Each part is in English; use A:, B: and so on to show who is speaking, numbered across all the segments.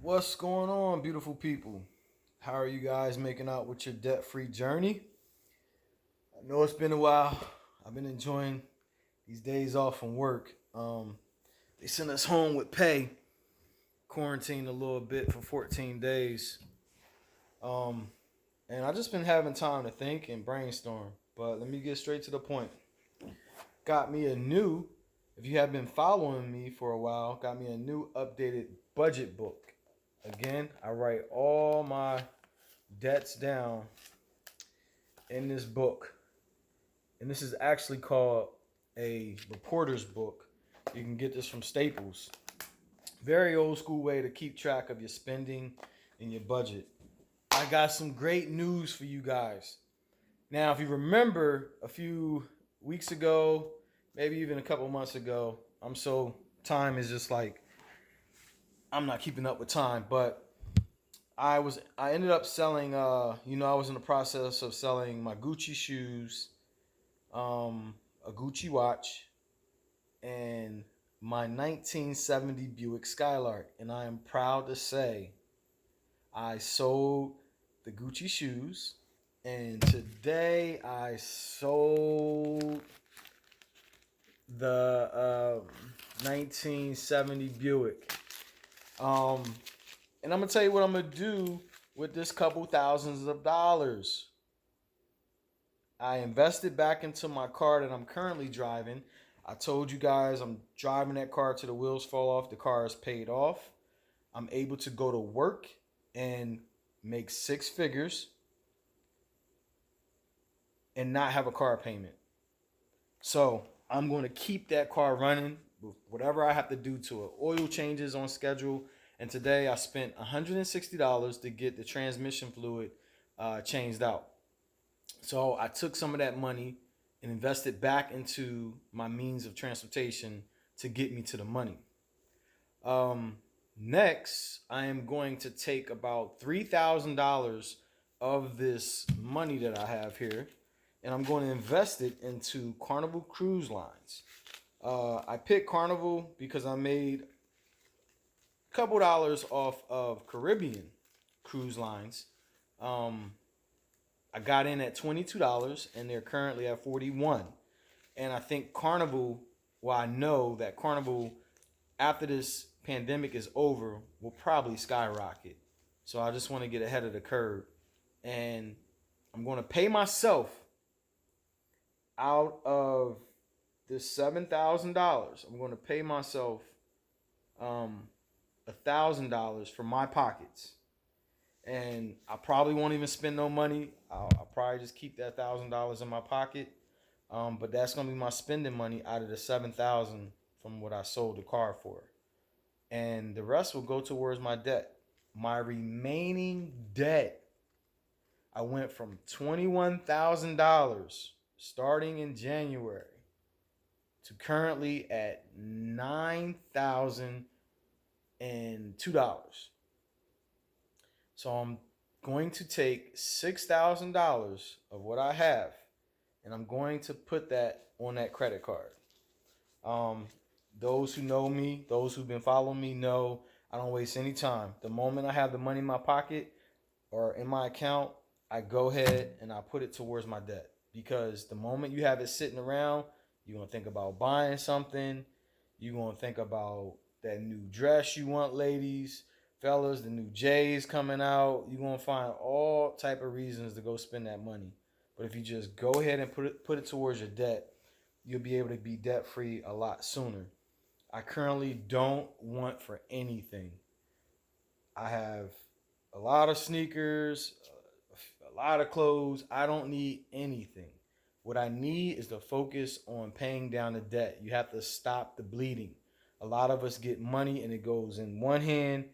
A: What's going on, beautiful people? How are you guys making out with your debt free journey? I know it's been a while. I've been enjoying these days off from work. They sent us home with pay, quarantined a little bit for 14 days. Um, and I just been having time to think and brainstorm. But let me get straight to the point. Got me a new, if you have been following me for a while, got me a new updated budget book. Again, I write all my debts down in this book. And this is actually called a reporter's book. You can get this from Staples. Very old school way to keep track of your spending and your budget. I got some great news for you guys. Now, if you remember a few weeks ago, maybe even a couple months ago, time is just like I'm not keeping up with time, but I ended up selling I was in the process of selling my Gucci shoes, a Gucci watch, and my 1970 Buick Skylark. And I am proud to say I sold the Gucci shoes, and today I sold the 1970 Buick. And I'm gonna tell you what I'm gonna do with this couple thousands of dollars. I invested back into my car that I'm currently driving. I told you guys I'm driving that car till the wheels fall off. The car is paid off. I'm able to go to work and make six figures and not have a car payment. So I'm going to keep that car running with whatever I have to do to it. Oil changes on schedule. And today I spent $160 to get the transmission fluid changed out. So I took some of that money and invested back into my means of transportation to get me to the money. Um, Next, I am going to take about $3,000 of this money that I have here, and I'm going to invest it into Carnival Cruise Lines. I picked Carnival because I made a couple dollars off of Caribbean cruise lines. Um, I got in at $22 and they're currently at 41. And I think Carnival, well, I know that Carnival, after this pandemic is over, will probably skyrocket. So I just want to get ahead of the curve. And I'm going to pay myself out of this $7,000. I'm going to pay myself $1,000 from my pockets, and I probably won't even spend no money. I'll probably just keep that $1,000 in my pocket. But that's gonna be my spending money out of the 7,000 from what I sold the car for, and the rest will go towards my debt. My remaining debt, I went from $21,000 starting in January to currently at $9,002. So I'm going to take $6,000 of what I have, and I'm going to put that on that credit card. Um, those who know me, those who've been following me, know I don't waste any time. The moment I have the money in my pocket or in my account, I go ahead and I put it towards my debt. Because the moment you have it sitting around, you're gonna think about buying something. You're gonna think about that new dress you want, ladies, fellas. The new J's coming out. You're gonna find all type of reasons to go spend that money. But if you just go ahead and put it towards your debt, you'll be able to be debt free a lot sooner. I currently don't want for anything. I have a lot of sneakers, a lot of clothes. I don't need anything. What I need is to focus on paying down the debt. You have to stop the bleeding. A lot of us get money and it goes in one hand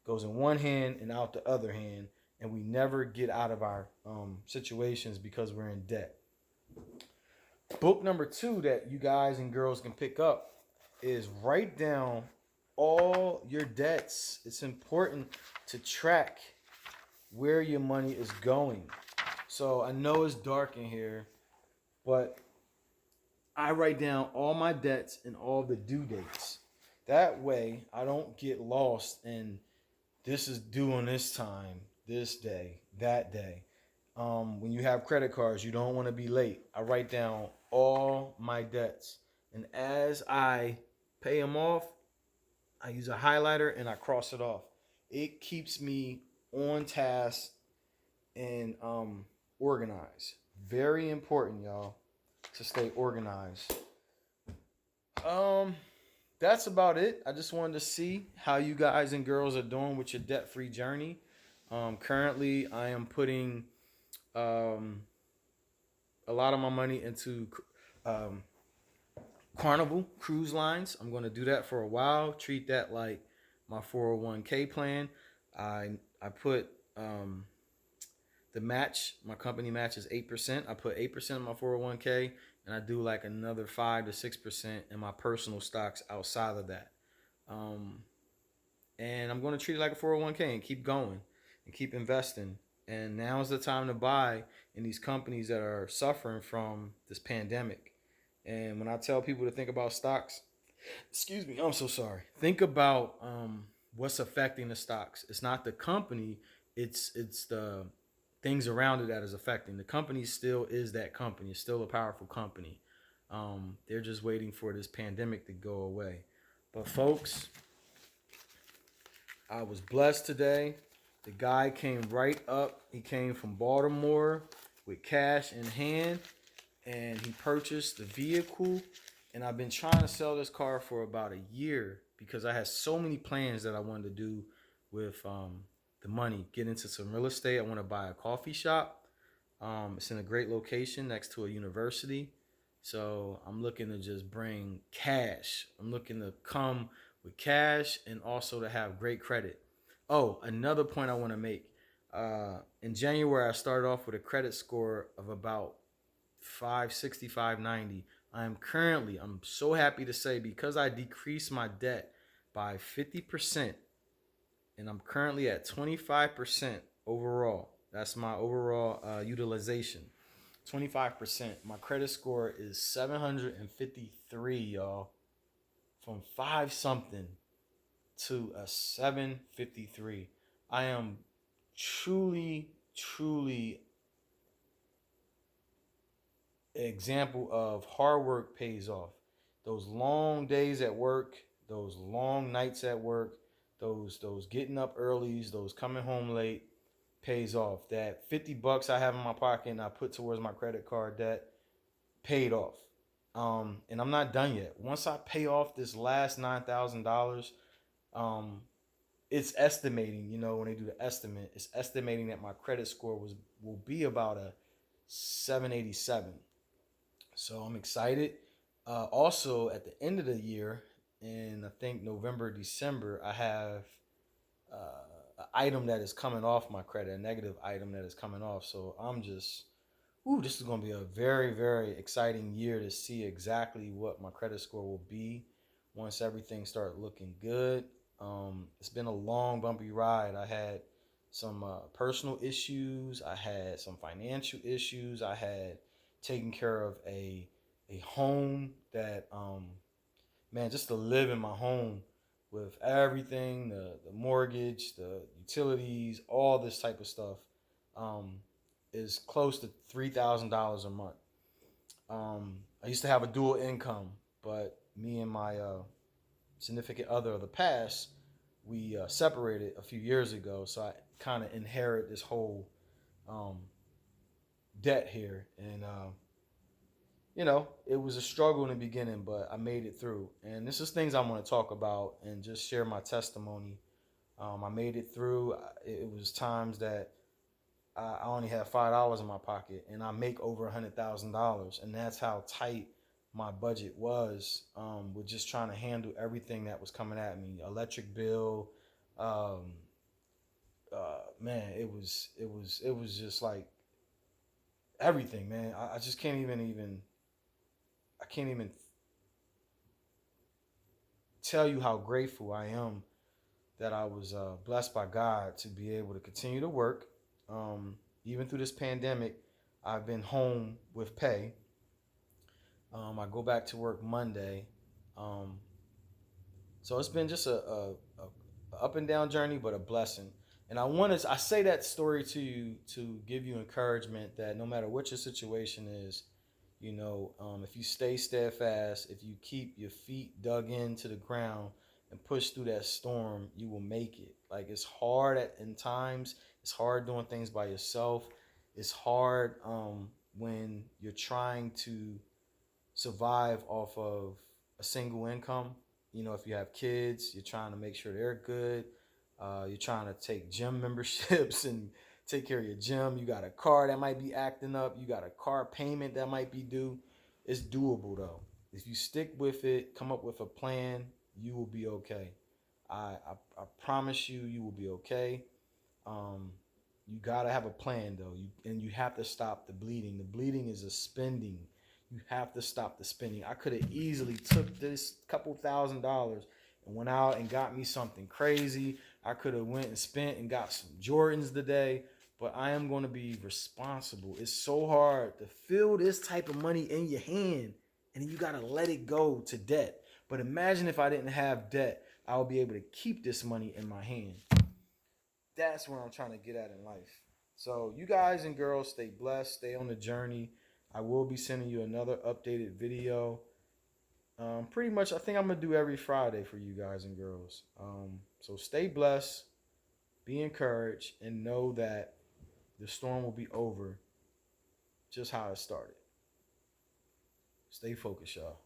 A: and out the other hand, and we never get out of our situations because we're in debt. Book number two that you guys and girls can pick up is write down all your debts. It's important to track where your money is going. So I know it's dark in here, but I write down all my debts and all the due dates. That way I don't get lost in this is due on this time, this day, that day. When you have credit cards, you don't want to be late. I write down all my debts, and as I pay them off, I use a highlighter and I cross it off. It keeps me on task and organized. Very important, y'all, to stay organized. Um, that's about it. I just wanted to see how you guys and girls are doing with your debt-free journey. Currently, I am putting um, a lot of my money into um, Carnival Cruise Lines. I'm going to do that for a while. Treat that like my 401k plan. I put the match. My company match is 8%. I put 8% in my 401k, and I do like another 5 to 6% in my personal stocks outside of that. Um, and I'm going to treat it like a 401k and keep going and keep investing. And now is the time to buy in these companies that are suffering from this pandemic. And when I tell people to think about stocks, excuse me, I'm so sorry. Think about what's affecting the stocks. It's not the company, it's the things around it that is affecting. The company still is that company. It's still a powerful company. They're just waiting for this pandemic to go away. But folks, I was blessed today. The guy came right up. He came from Baltimore with cash in hand, and he purchased the vehicle. And I've been trying to sell this car for about a year because I had so many plans that I wanted to do with the money. Get into some real estate. I want to buy a coffee shop. It's in a great location next to a university. So I'm looking to just bring cash. I'm looking to come with cash and also to have great credit. Oh, another point I want to make. In January, I started off with a credit score of about 560, 590. I'm so happy to say, because I decreased my debt by 50%, and I'm currently at 25% overall. That's my overall utilization. 25%. My credit score is 753, y'all. From 5 something to a 753. I am truly, truly an example of hard work pays off. Those long days at work, those long nights at work, those getting up earlys, those coming home late pays off. That $50 I have in my pocket and I put towards my credit card debt paid off. And I'm not done yet. Once I pay off this last $9,000, um, it's estimating. When they do the estimate, it's estimating that my credit score will be about a 787. So I'm excited. Also, at the end of the year, in I think November, December, I have an item that is coming off my credit, a negative item that is coming off. So I'm just, this is going to be a very, very exciting year to see exactly what my credit score will be once everything starts looking good. It's been a long, bumpy ride. I had some personal issues. I had some financial issues. I had taken care of a home that man, just to live in my home with everything, the mortgage, the utilities, all this type of stuff, um, is close to $3,000 a month. I used to have a dual income, but me and my significant other of the past, we separated a few years ago. So I kind of inherit this whole um, debt here, and it was a struggle in the beginning, but I made it through. And this is things I want to talk about and just share my testimony. I made it through. It was times that I only had $5 in my pocket, and I make over $100,000, and that's how tight my budget was, with just trying to handle everything that was coming at me. Electric bill, um, man, it was just like everything, man. I just can't even I can't even tell you how grateful I am that I was blessed by God to be able to continue to work. Even through this pandemic, I've been home with pay. I go back to work Monday. So it's been just up and down journey, but a blessing. And I say that story to you to give you encouragement that no matter what your situation is, if you stay steadfast, if you keep your feet dug into the ground and push through that storm, you will make it. Like it's hard in times. It's hard doing things by yourself. It's hard when you're trying to survive off of a single income. If you have kids, you're trying to make sure they're good. You're trying to take gym memberships and take care of your gym. You got a car that might be acting up. You got a car payment that might be due. It's doable though. If you stick with it, come up with a plan, you will be okay. I promise you, you will be okay. Um, you gotta have a plan though, and you have to stop the bleeding. The bleeding is a spending. You have to stop the spending. I could have easily took this couple $1,000s and went out and got me something crazy. I could have went and spent and got some Jordans today, but I am going to be responsible. It's so hard to feel this type of money in your hand, and then you gotta let it go to debt. But imagine if I didn't have debt, I would be able to keep this money in my hand. That's where I'm trying to get at in life. So you guys and girls stay blessed, stay on the journey. I will be sending you another updated video. Pretty much, I think I'm gonna do every Friday for you guys and girls. So stay blessed, be encouraged, and know that the storm will be over just how it started. Stay focused, y'all.